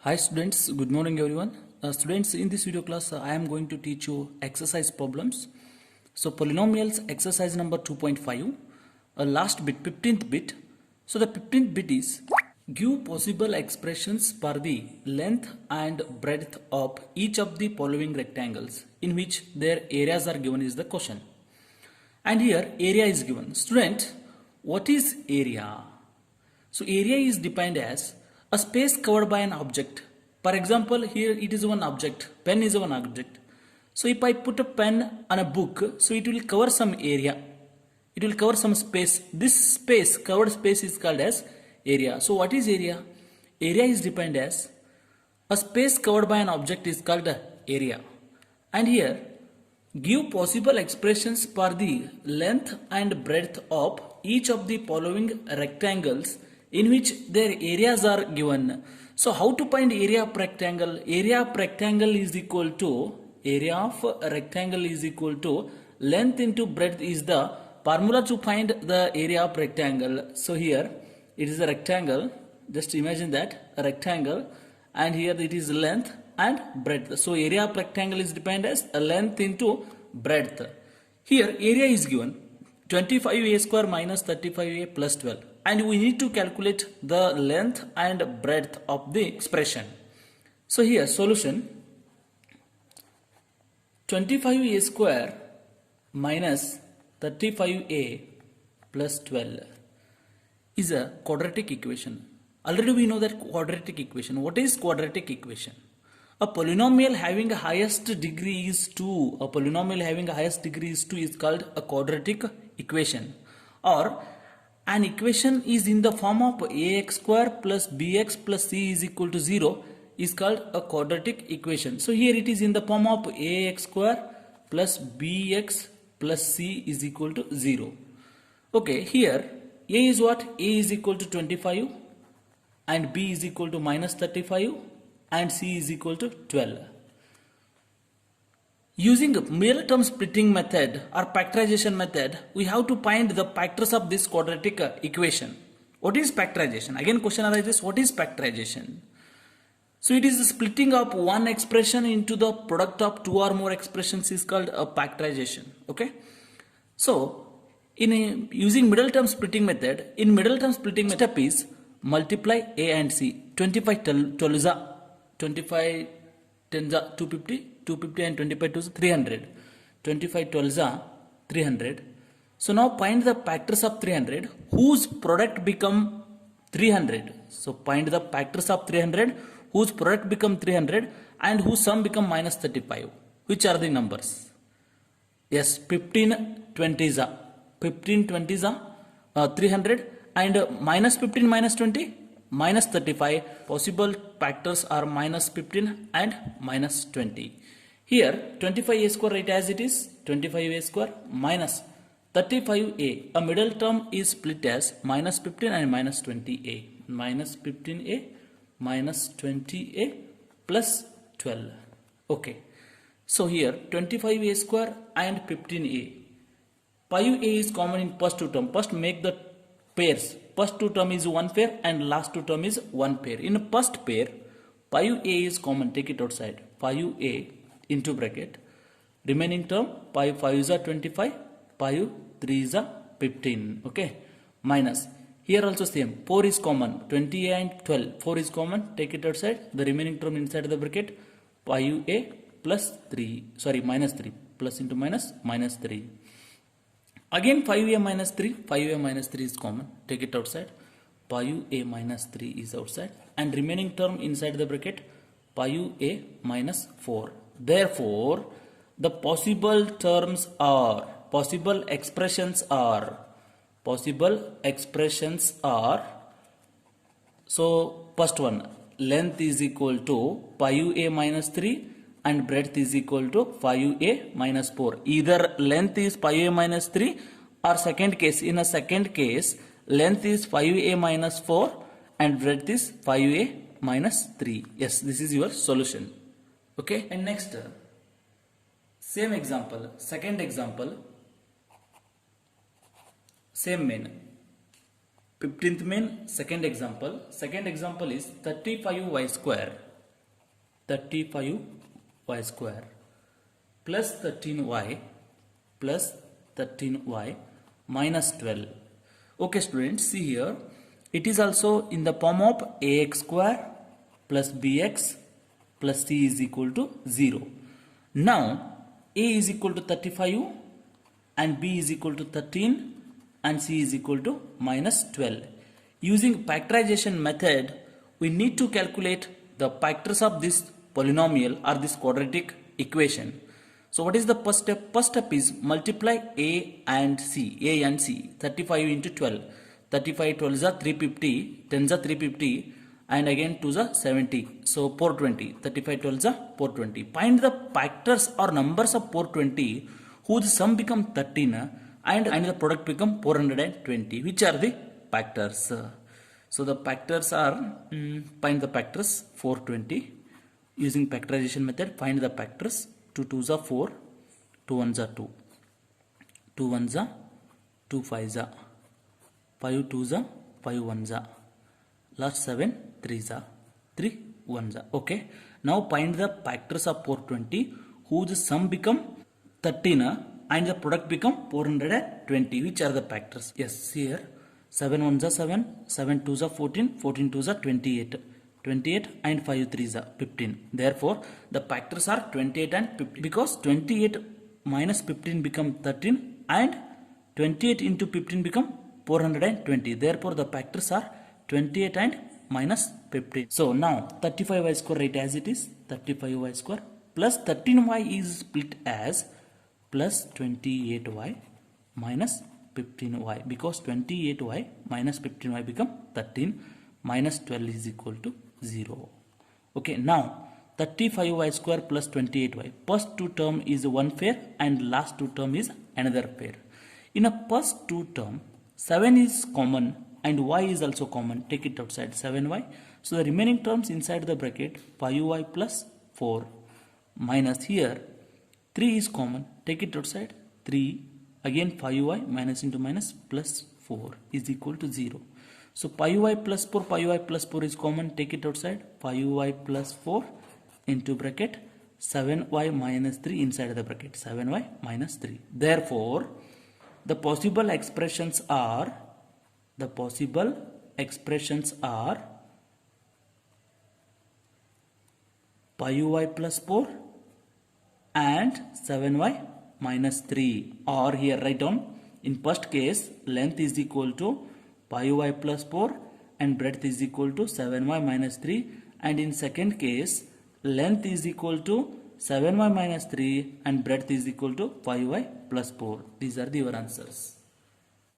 Hi students, good morning everyone. Students, in this video class I am going to teach you exercise problems. So polynomials exercise number 2.5, last bit 15th bit. So the 15th bit is give possible expressions for the length and breadth of each of the following rectangles in which their areas are given is the question. And here area is given. Student, what is area? So area is defined as a space covered by an object. For example, here it is one object, pen is one object. So if I put a pen on a book, so it will cover some area. It will cover some space. This space, covered space is called as area. So what is area? Area is defined as a space covered by an object is called area. And here give possible expressions for the length and breadth of each of the following rectangles in which their areas are given. So how to find area of rectangle? Area of rectangle is equal to length into breadth is the formula to find the area of rectangle. So here it is a rectangle. Just imagine that a rectangle, and here it is length and breadth. So area of rectangle is defined as a length into breadth. Here area is given 25a square minus 35a plus 12, and we need to calculate the length and breadth of the expression. So here solution 25a square minus 35a plus 12 is a quadratic equation. Already we know that quadratic equation. What is quadratic equation? A polynomial having a highest degree is 2. A polynomial having a highest degree is 2 is called a quadratic equation. Or an equation is in the form of ax square plus bx plus c is equal to 0 is called a quadratic equation. So here it is in the form of ax square plus bx plus c is equal to 0. Okay, here a is what? A is equal to 25 and b is equal to minus 35 and c is equal to 12. Using middle term splitting method or factorization method, we have to find the factors of this quadratic equation. What is factorization? Again question arises, what is factorization? So it is the splitting of one expression into the product of two or more expressions is called a factorization. Okay. So using middle term splitting method, in middle term splitting step is multiply a and c. 25 12 is 25 10 is 250, 250 and 25 is 300. 25 12 is 300. So now find the factors of 300 whose product become 300. So find the factors of 300 whose product become 300 and whose sum become minus 35. Which are the numbers? Yes, 15 20 is 15 20 is 300 and minus 15 minus 20 minus 35. Possible factors are minus 15 and minus 20. Here 25a square, write as it is 25a square minus 35a. A middle term is split as minus 15 and minus 20a. Minus 15a minus 20a plus 12. Okay. So here 25a square and 15a. 5a is common in first two term. First make the pairs. First two term is one pair and last two term is one pair. In first pair 5a is common. Take it outside. 5a into bracket. Remaining term 5 is a 25. 5 3 is a 15. Okay. Minus. Here also same. 4 is common. 20a and 12. 4 is common. Take it outside. The remaining term inside the bracket. 5a plus 3. Sorry, minus 3. Plus into minus, minus 3. Again 5a minus 3. 5a minus 3 is common. Take it outside. 5a minus 3 is outside. And remaining term inside the bracket. 5a minus 4. Therefore, the possible expressions are, so first one, length is equal to 5a minus 3 and breadth is equal to 5a minus 4. Either length is 5a minus 3 or second case, in a second case, length is 5a minus 4 and breadth is 5a minus 3. Yes, this is your solution. Okay, and next, same example, second example, same main. 15th main, second example is 35y square 35y square plus 13y plus 13y minus 12. Okay students, see here, it is also in the form of ax square plus bx plus c is equal to 0. Now a is equal to 35 and b is equal to 13 and c is equal to minus 12. Using factorization method, we need to calculate the factors of this polynomial or this quadratic equation. So what is the first step? First step is multiply a and c, 35 into 12. 35 12 is 350, 10 is 350 and again 2 is 70. So 420, 35 12 is 420. Find the factors or numbers of 420 whose sum become 13 and the product become 420. Which are the factors? So the factors are, find the factors 420 using factorization method. Find the factors. 2 2s are 4, 2 1s are 2, 2 1s are 2 5s are 5 2s are 5 1s are, last 7 3s are 3 1s are. Okay, now find the factors of 420 whose sum become 13 and the product become 420. Which are the factors? Yes, here 7 1s are 7, 7 2s are 14, 14 2s are 28, 28 and 5 3s are 15. Therefore, the factors are 28 and 15 because 28 minus 15 become 13 and 28 into 15 become 420. Therefore, the factors are 28 and minus 15. So now 35y square write as it is, 35y square plus 13y is split as plus 28y minus 15y because 28y minus 15y become 13 minus 12 is equal to 0. Okay, now 35y square plus 28y. First two term is one pair and last two term is another pair. In a first two term, 7 is common and y is also common. Take it outside, 7y. So the remaining terms inside the bracket 5y plus 4 minus here 3 is common. Take it outside, 3 again 5y minus into minus plus 4 is equal to 0. So 5y plus 4 is common. Take it outside, 5y plus 4 into bracket 7y minus 3 inside the bracket, 7y minus 3. Therefore, the possible expressions are 5y plus 4 and 7y minus 3, or here write down, in first case length is equal to 5y plus 4 and breadth is equal to 7y minus 3, and in second case length is equal to 7y minus 3 and breadth is equal to 5y plus 4. These are your answers.